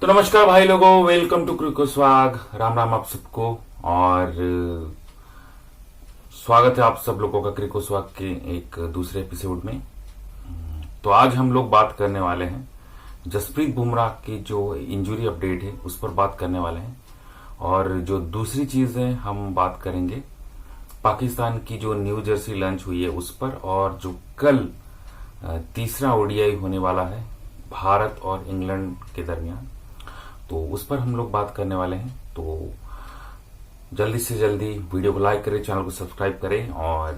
तो नमस्कार भाई लोगों, welcome to Cricko Swag. Ram Ram आप सबको। और स्वागत है आप सब लोगों का क्रिको स्वाग के एक दूसरे एपिसोड में। तो आज हम लोग बात करने वाले हैं जसप्रीत बुमराह की जो इंजरी अपडेट है उस पर बात करने वाले हैं। और जो दूसरी चीज है हम बात करेंगे पाकिस्तान की जो न्यू जर्सी लॉन्च हुई है उस पर, और जो कल तीसरा ओडीआई होने वाला है भारत और इंग्लैंड के दरमियान, तो उस पर हम लोग बात करने वाले हैं। तो जल्दी से जल्दी वीडियो को लाइक करें, चैनल को सब्सक्राइब करें और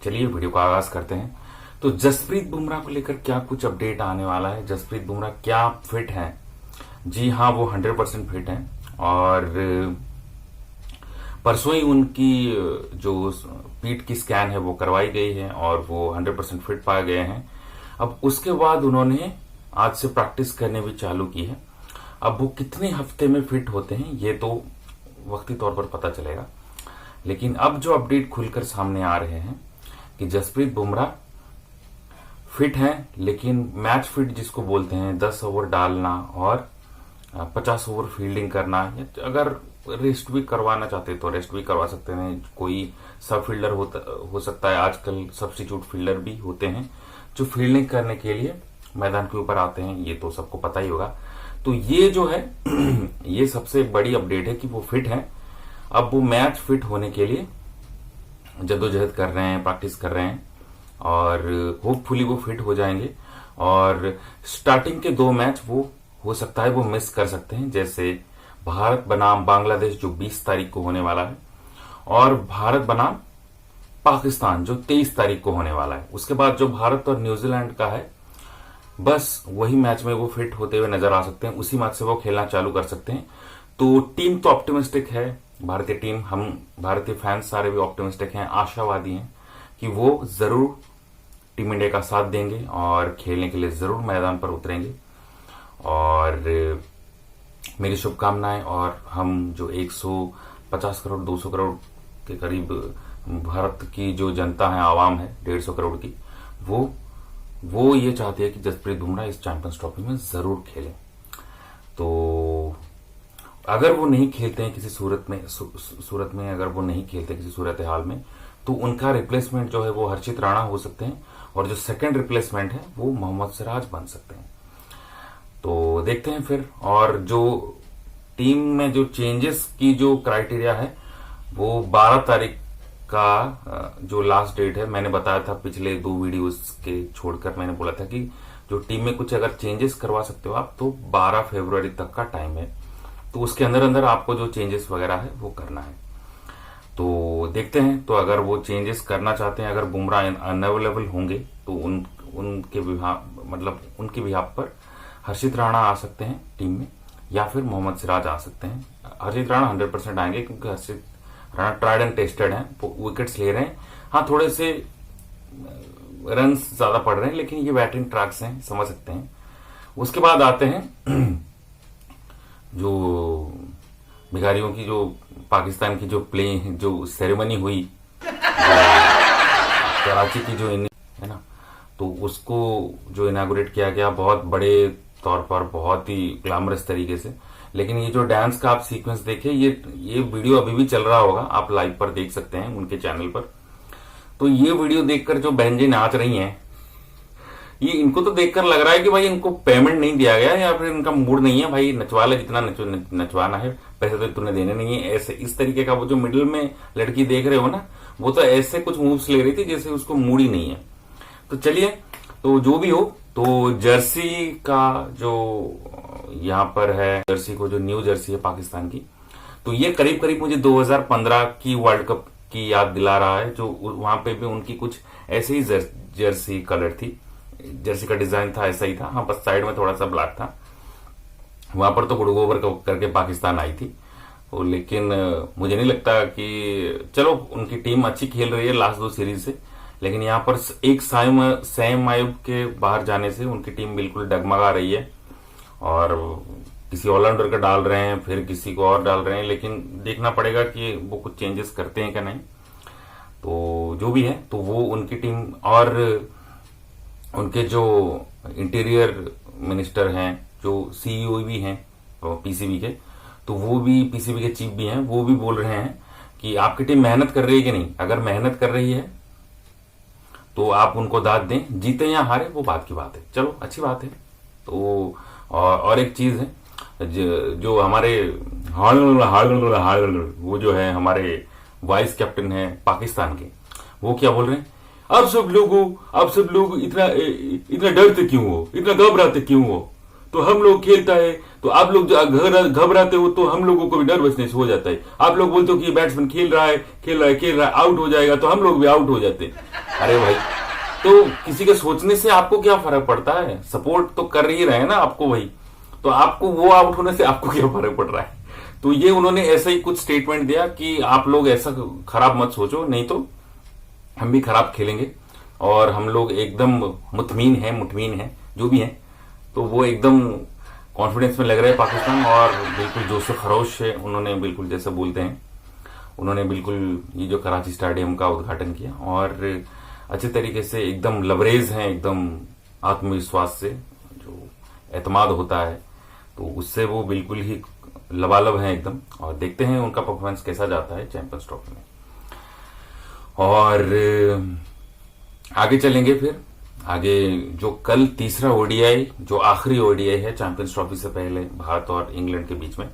चलिए वीडियो का आगाज करते हैं। तो जसप्रीत बुमराह को लेकर क्या कुछ अपडेट आने वाला है, जसप्रीत बुमराह क्या फिट हैं? जी हाँ, वो 100% फिट हैं। और परसों ही उनकी जो पीठ की स्कैन है वो करवाई गई है और वो 100% फिट पाए गए हैं। अब उसके बाद उन्होंने आज से प्रैक्टिस करने भी चालू की है। अब वो कितने हफ्ते में फिट होते हैं ये तो वक्ती तौर पर पता चलेगा, लेकिन अब जो अपडेट खुलकर सामने आ रहे हैं कि जसप्रीत बुमराह फिट हैं, लेकिन मैच फिट जिसको बोलते हैं 10 ओवर डालना और 50 ओवर फील्डिंग करना, अगर रेस्ट भी करवाना चाहते तो रेस्ट भी करवा सकते हैं। कोई सब फील्डर हो सकता है, आजकल सब्स्टिट्यूट फील्डर भी होते हैं जो फील्डिंग करने के लिए मैदान के ऊपर आते हैं, ये तो सबको पता ही होगा। तो ये जो है ये सबसे बड़ी अपडेट है कि वो फिट हैं। अब वो मैच फिट होने के लिए जद्दोजहद कर रहे हैं, प्रैक्टिस कर रहे हैं और होपफुली वो फिट हो जाएंगे। और स्टार्टिंग के 2 मैच वो हो सकता है वो मिस कर सकते हैं, जैसे भारत बनाम बांग्लादेश जो 20 तारीख को होने वाला है और भारत बनाम पाकिस्तान जो 23 तारीख को होने वाला है। उसके बाद जो भारत और न्यूजीलैंड का है, बस वही मैच में वो फिट होते हुए नजर आ सकते हैं, उसी मैच से वो खेलना चालू कर सकते हैं। तो टीम तो ऑप्टिमिस्टिक है, भारतीय टीम, हम भारतीय फैंस सारे भी ऑप्टिमिस्टिक हैं, आशावादी हैं कि वो जरूर टीम इंडिया का साथ देंगे और खेलने के लिए जरूर मैदान पर उतरेंगे। और मेरी शुभकामनाएं। और हम जो 150 करोड़ 200 करोड़ के करीब भारत की जो जनता है, आवाम है 150 करोड़ की, वो ये चाहती है कि जसप्रीत बुमराह इस चैंपियंस ट्रॉफी में जरूर खेलें। तो अगर वो नहीं खेलते हैं किसी सूरत में अगर वो नहीं खेलते किसी सूरत हाल में, तो उनका रिप्लेसमेंट जो है वो हर्षित राणा हो सकते हैं और जो सेकंड रिप्लेसमेंट है वो मोहम्मद सिराज बन सकते हैं। तो देखते हैं फिर। और जो टीम में जो चेंजेस की जो क्राइटेरिया है वो 12 तारीख का जो लास्ट डेट है, मैंने बताया था पिछले 2 वीडियोस के छोड़कर, मैंने बोला था कि जो टीम में कुछ अगर चेंजेस करवा सकते हो आप तो 12 फरवरी तक का टाइम है। तो उसके अंदर अंदर आपको जो चेंजेस वगैरह है वो करना है। तो देखते हैं। तो अगर वो चेंजेस करना चाहते हैं, अगर बुमराह अनअवेलेबल होंगे तो उनके बिहाफ पर हर्षित राणा आ सकते हैं टीम में, या फिर मोहम्मद सिराज आ सकते हैं। हर्षित राणा 100% आएंगे क्योंकि हर्षित राणा ट्राइड एंड टेस्टेड हैं, विकेट्स ले रहे हैं। हाँ, थोड़े से रन ज्यादा पड़ रहे हैं, लेकिन ये बैटिंग ट्रैक्स हैं, समझ सकते हैं। उसके बाद आते हैं जो भिखारियों की जो पाकिस्तान की जो प्ले जो सेरेमनी हुई कराची की जो है ना, तो उसको जो इनागुरेट किया गया बहुत बड़े तौर पर, बहुत ही ग्लैमरस तरीके से। लेकिन ये जो डांस का आप सीक्वेंस देखे, ये वीडियो अभी भी चल रहा होगा, आप लाइव पर देख सकते हैं उनके चैनल पर। तो ये वीडियो देखकर जो बहन जी नाच रही हैं, ये इनको तो देखकर लग रहा है कि भाई इनको पेमेंट नहीं दिया गया या फिर इनका मूड नहीं है, भाई नचवा ले जितना नचवाना है, पैसे तो तूने देने नहीं है। ऐसे इस तरीके का वो जो मिडिल में लड़की देख रहे हो ना, वो तो ऐसे कुछ मूव्स ले रही थी जैसे उसको मूड ही नहीं है। तो चलिए, तो जो भी हो, तो जर्सी का जो यहाँ पर है, जर्सी को जो न्यू जर्सी है पाकिस्तान की, तो ये करीब करीब मुझे 2015 की वर्ल्ड कप की याद दिला रहा है, जो वहां पे भी उनकी कुछ ऐसे ही जर्सी कलर थी, जर्सी का डिजाइन था ऐसा ही था। हाँ, बस साइड में थोड़ा सा ब्लैक था। वहां पर तो गुड ओवर करके पाकिस्तान आई थी। लेकिन मुझे नहीं लगता कि, चलो उनकी टीम अच्छी खेल रही है लास्ट 2 सीरीज से, लेकिन यहाँ पर एक सैम आयुब के बाहर जाने से उनकी टीम बिल्कुल डगमगा रही है और किसी ऑलराउंडर का डाल रहे हैं, फिर किसी को और डाल रहे हैं। लेकिन देखना पड़ेगा कि वो कुछ चेंजेस करते हैं क्या नहीं। तो जो भी है, तो वो उनकी टीम और उनके जो इंटीरियर मिनिस्टर हैं, जो सीईओ भी हैं पीसीबी के, तो वो भी पीसीबी के चीफ भी हैं, वो भी बोल रहे हैं कि आपकी टीम मेहनत कर रही है कि नहीं। अगर मेहनत कर रही है तो आप उनको दाद दें, जीते या हारे वो बात की बात है, चलो अच्छी बात है। तो और एक चीज है, जो हमारे वो जो है हमारे वाइस कैप्टन है पाकिस्तान के, वो क्या बोल रहे हैं, आप सब लोग इतना डरते क्यों हो, इतना घबराते क्यों हो, तो हम लोग खेलता है तो आप लोग घबराते हो तो हम लोगों को भी नर्वसनेस हो जाता है। आप लोग बोलते हो कि ये बैट्समैन खेल रहा है आउट हो जाएगा तो हम लोग भी आउट हो जाते। अरे भाई, तो किसी के सोचने से आपको क्या फर्क पड़ता है, सपोर्ट तो कर ही रहे हैं ना आपको भाई, तो आपको वो आउट होने से आपको क्या फर्क पड़ रहा है। तो ये उन्होंने ऐसा ही कुछ स्टेटमेंट दिया कि आप लोग ऐसा खराब मत सोचो, नहीं तो हम भी खराब खेलेंगे, और हम लोग एकदम मुतमीन है जो भी है, तो वो एकदम कॉन्फिडेंस में लग रहे हैं पाकिस्तान, और बिल्कुल जोश खरोश है। उन्होंने बिल्कुल जैसे बोलते हैं, उन्होंने बिल्कुल ये जो कराची स्टेडियम का उद्घाटन किया और अच्छे तरीके से एकदम लबरेज हैं, एकदम आत्मविश्वास से जो एतमाद होता है, तो उससे वो बिल्कुल ही लबालब हैं एकदम। और देखते हैं उनका परफॉर्मेंस कैसा जाता है चैंपियंस ट्रॉफी में। और आगे चलेंगे, फिर आगे जो कल तीसरा ओडीआई, जो आखिरी ओडीआई है चैंपियंस ट्रॉफी से पहले भारत और इंग्लैंड के बीच में,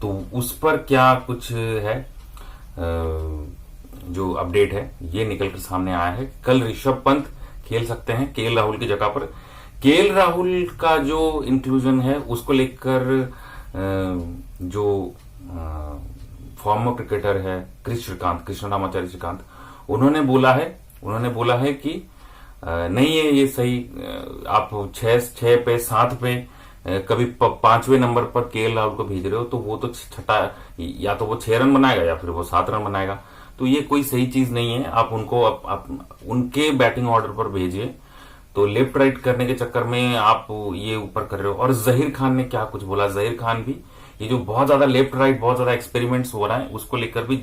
तो उस पर क्या कुछ है जो अपडेट है ये निकल कर सामने आया है। कल ऋषभ पंत खेल सकते हैं केएल राहुल की जगह पर। केएल राहुल का जो इंक्लूजन है उसको लेकर जो फॉर्मर क्रिकेटर है कृष्णरामाचारी श्रीकांत, उन्होंने बोला है कि नहीं है ये सही, आप 6 पे 7 पे कभी 5वें नंबर पर केएल राहुल को भेज रहे हो, तो वो तो छठा, या तो वो 6 रन बनाएगा या फिर वो 7 रन बनाएगा, तो ये कोई सही चीज नहीं है। आप उनको उनके बैटिंग ऑर्डर पर भेजिए, तो लेफ्ट राइट करने के चक्कर में आप ये ऊपर कर रहे हो। और जहीर खान ने क्या कुछ बोला, जहीर खान भी ये जो बहुत ज्यादा लेफ्ट राइट बहुत ज्यादा एक्सपेरिमेंट्स हो रहा है उसको लेकर भी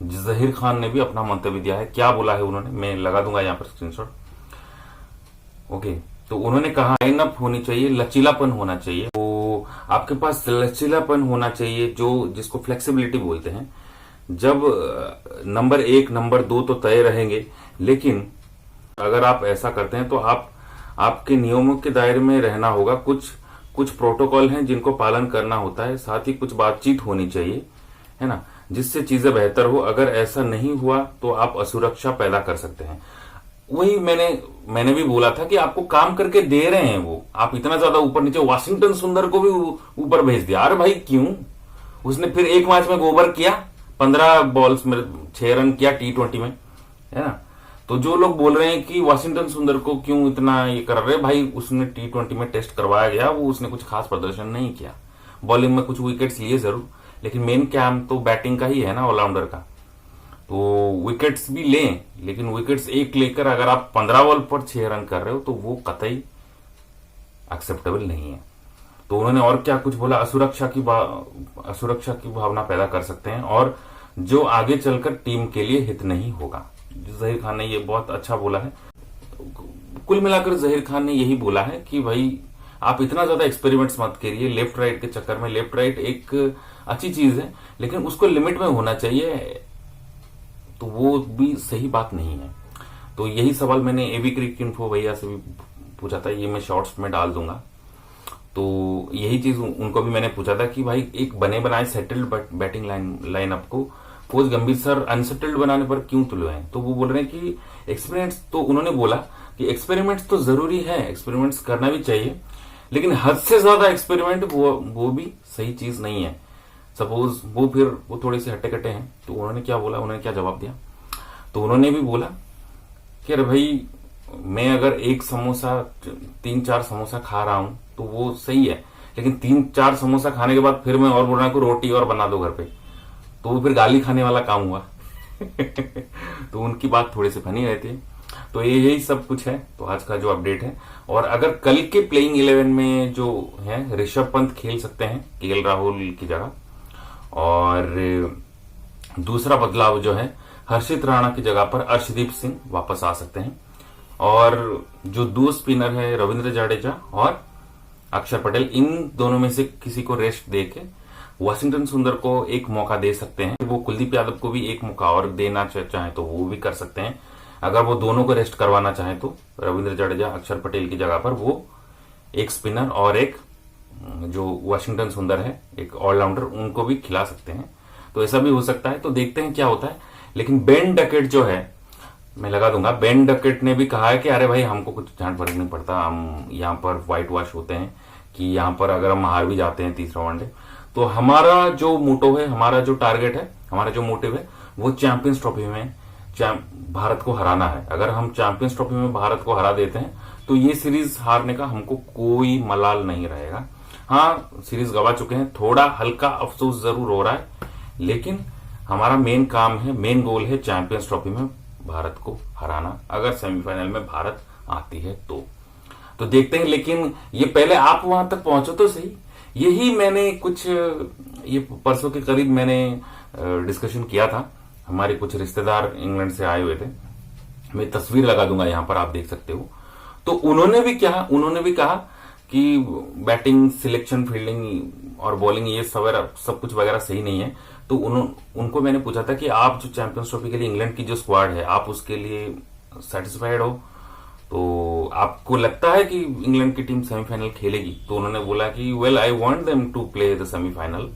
जहीर खान ने भी अपना मंतव्य दिया है। क्या बोला है उन्होंने, मैं लगा दूंगा यहाँ पर स्क्रीनशॉट। ओके, तो उन्होंने कहा लाइनअप होनी चाहिए, लचीलापन होना चाहिए, तो आपके पास लचीलापन होना चाहिए जो जिसको फ्लेक्सिबिलिटी बोलते हैं। जब नंबर 1 नंबर 2 तो तय रहेंगे, लेकिन अगर आप ऐसा करते हैं तो आपके नियमों के दायरे में रहना होगा। कुछ प्रोटोकॉल हैं जिनको पालन करना होता है, साथ ही कुछ बातचीत होनी चाहिए, है ना, जिससे चीजें बेहतर हो। अगर ऐसा नहीं हुआ तो आप असुरक्षा पैदा कर सकते हैं। वही मैंने भी बोला था कि आपको काम करके दे रहे हैं वो, आप इतना ज्यादा ऊपर नीचे, वाशिंगटन सुंदर को भी ऊपर भेज दिया। अरे भाई क्यों, उसने फिर एक मैच में गोबर किया, 15 बॉल्स में 6 रन किया T20 में, है ना। तो जो लोग बोल रहे हैं कि वाशिंगटन सुंदर को क्यों इतना ये कर रहे, भाई उसने T20 में टेस्ट करवाया गया, वो उसने कुछ खास प्रदर्शन नहीं किया। बॉलिंग में कुछ विकेट्स लिए जरूर, लेकिन मेन काम तो बैटिंग का ही है ना, ऑलराउंडर का। तो विकेट्स भी लें, लेकिन विकेट्स एक लेकर अगर आप 15 बॉल पर 6 रन कर रहे हो तो वो कतई एक्सेप्टेबल नहीं है। तो उन्होंने और क्या कुछ बोला, असुरक्षा की भावना पैदा कर सकते हैं और जो आगे चलकर टीम के लिए हित नहीं होगा। जहीर खान ने ये बहुत अच्छा बोला है। कुल मिलाकर जहीर खान ने यही बोला है कि भाई आप इतना ज्यादा एक्सपेरिमेंट्स मत करिए लेफ्ट राइट के चक्कर में। लेफ्ट राइट एक अच्छी चीज है, लेकिन उसको लिमिट में होना चाहिए, तो वो भी सही बात नहीं है। तो यही सवाल मैंने एबी क्रिकेट इन्फो भैया से भी पूछा था, ये मैं शॉर्ट्स में डाल दूंगा। तो यही चीज उनको भी मैंने पूछा था कि भाई एक बने बनाए सेटल्ड बैटिंग लाइनअप को कोच गंभीर सर अनसेटल्ड बनाने पर क्यों तुले हैं। तो वो बोल रहे हैं कि एक्सपेरिमेंट्स, तो उन्होंने बोला कि एक्सपेरिमेंट्स तो जरूरी है, एक्सपेरिमेंट्स करना भी चाहिए, लेकिन हद से ज्यादा एक्सपेरिमेंट वो भी सही चीज नहीं है। सपोज वो थोड़े से हट्टे कट्टे हैं, तो उन्होंने क्या बोला, उन्होंने क्या जवाब दिया, तो उन्होंने भी बोला कि अरे भाई मैं अगर एक समोसा 3-4 समोसा खा रहा हूं तो वो सही है, लेकिन 3-4 समोसा खाने के बाद फिर मैं और बोल रहा हूं कि रोटी और बना दो घर पे, तो वो फिर गाली खाने वाला काम हुआ। तो उनकी बात थोड़ी सी फनी रहती है। तो यही सब कुछ है, तो आज का जो अपडेट है। और अगर कल के प्लेइंग 11 में जो है ऋषभ पंत खेल सकते हैं केएल राहुल की जगह, और दूसरा बदलाव जो है हर्षित राणा की जगह पर अर्शदीप सिंह वापस आ सकते हैं, और जो 2 स्पिनर है रविंद्र जडेजा और अक्षर पटेल, इन दोनों में से किसी को रेस्ट दे के वाशिंगटन सुंदर को एक मौका दे सकते हैं। वो कुलदीप यादव को भी एक मौका और देना चाहे तो वो भी कर सकते हैं। अगर वो दोनों को रेस्ट करवाना चाहे तो रविंद्र जडेजा अक्षर पटेल की जगह पर वो एक स्पिनर और एक जो वाशिंगटन सुंदर है एक ऑलराउंडर, उनको भी खिला सकते हैं। तो ऐसा भी हो सकता है, तो देखते हैं क्या होता है। लेकिन बेन डकेट जो है, मैं लगा दूंगा, बेन डकेट ने भी कहा है कि अरे भाई हमको कुछ ध्यान फर्क नहीं पड़ता, हम यहाँ पर व्हाइट वॉश होते हैं कि यहाँ पर अगर हम हार भी जाते हैं तीसरा वनडे तो हमारा जो मोटो है, हमारा जो टारगेट है, हमारा जो मोटिव है वो चैंपियंस ट्रॉफी में भारत को हराना है। अगर हम चैंपियंस ट्रॉफी में भारत को हरा देते हैं तो ये सीरीज हारने का हमको कोई मलाल नहीं रहेगा। हाँ, सीरीज गवा चुके हैं, थोड़ा हल्का अफसोस जरूर हो रहा है, लेकिन हमारा मेन काम है, मेन गोल है चैंपियंस ट्रॉफी में भारत को हराना, अगर सेमीफाइनल में भारत आती है तो देखते हैं। लेकिन ये पहले आप वहां तक पहुंचो तो सही। यही मैंने कुछ ये परसों के करीब मैंने डिस्कशन किया था, हमारे कुछ रिश्तेदार इंग्लैंड से आए हुए थे, मैं तस्वीर लगा दूंगा यहाँ पर, आप देख सकते हो। तो उन्होंने भी कहा कि बैटिंग, सिलेक्शन, फील्डिंग और बॉलिंग ये सब कुछ वगैरह सही नहीं है। तो उनको मैंने पूछा था कि आप जो चैंपियंस ट्रॉफी के लिए इंग्लैंड की जो स्क्वाड है, आप उसके लिए सेटिस्फाइड हो? तो आपको लगता है कि इंग्लैंड की टीम सेमीफाइनल खेलेगी? तो उन्होंने बोला कि well I want them to play the semifinal,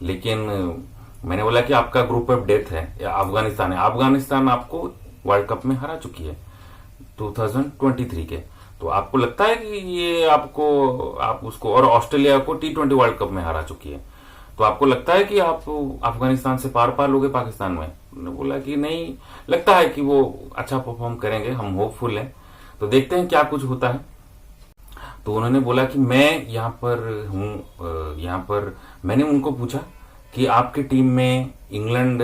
लेकिन मैंने बोला कि आपका ग्रुप ऑफ डेथ है या अफगानिस्तान है। अफगानिस्तान आपको वर्ल्ड कप में हरा चुकी है 2023 के, तो आपको लगता है कि ये आप उसको, और ऑस्ट्रेलिया को T20 वर्ल्ड कप में हरा चुकी है, तो आपको लगता है कि आप अफगानिस्तान से पार लोगे पाकिस्तान में? उन्होंने बोला कि नहीं, लगता है कि वो अच्छा परफॉर्म करेंगे, हम होपफुल हैं, तो देखते हैं क्या कुछ होता है। तो उन्होंने बोला कि मैं यहाँ पर हूँ, यहाँ पर मैंने उनको पूछा कि आपकी टीम में इंग्लैंड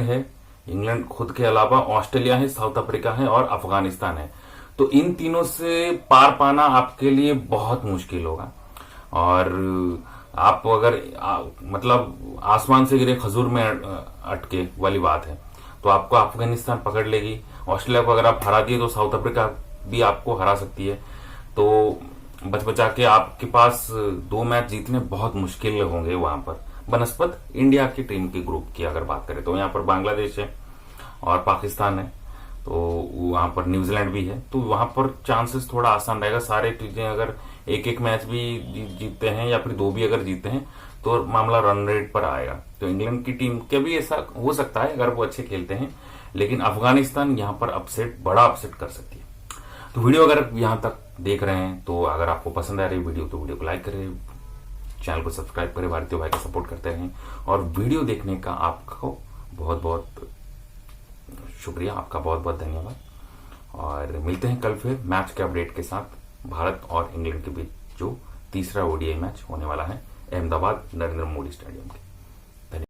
है, इंग्लैंड खुद के अलावा ऑस्ट्रेलिया है, साउथ अफ्रीका है और अफगानिस्तान है, तो इन तीनों से पार पाना आपके लिए बहुत मुश्किल होगा। और आप अगर मतलब आसमान से गिरे खजूर में अटके वाली बात है, तो आपको अफगानिस्तान पकड़ लेगी। ऑस्ट्रेलिया को अगर आप हरा दिए तो साउथ अफ्रीका भी आपको हरा सकती है। तो बचा के आपके पास 2 मैच जीतने बहुत मुश्किल होंगे वहां पर, बनस्पत इंडिया की टीम के ग्रुप की अगर बात करें तो यहाँ पर बांग्लादेश है और पाकिस्तान है, तो वहां पर न्यूजीलैंड भी है, तो वहां पर चांसेस थोड़ा आसान रहेगा। सारे चीजें अगर एक मैच भी जीतते हैं या फिर 2 भी अगर जीतते हैं तो मामला रन रेट पर आएगा। तो इंग्लैंड की टीम के भी ऐसा हो सकता है अगर वो अच्छे खेलते हैं, लेकिन अफगानिस्तान यहाँ पर बड़ा अपसेट कर सकती है। तो वीडियो अगर यहाँ तक देख रहे हैं तो अगर आपको पसंद आ रही वीडियो तो वीडियो को लाइक करें, चैनल को सब्सक्राइब करें, भारतीय भाई का सपोर्ट करते रहें, और वीडियो देखने का आपको बहुत बहुत शुक्रिया, आपका बहुत बहुत धन्यवाद। और मिलते हैं कल फिर मैच के अपडेट के साथ, भारत और इंग्लैंड के बीच जो तीसरा ओडीआई मैच होने वाला है अहमदाबाद नरेंद्र मोदी स्टेडियम के।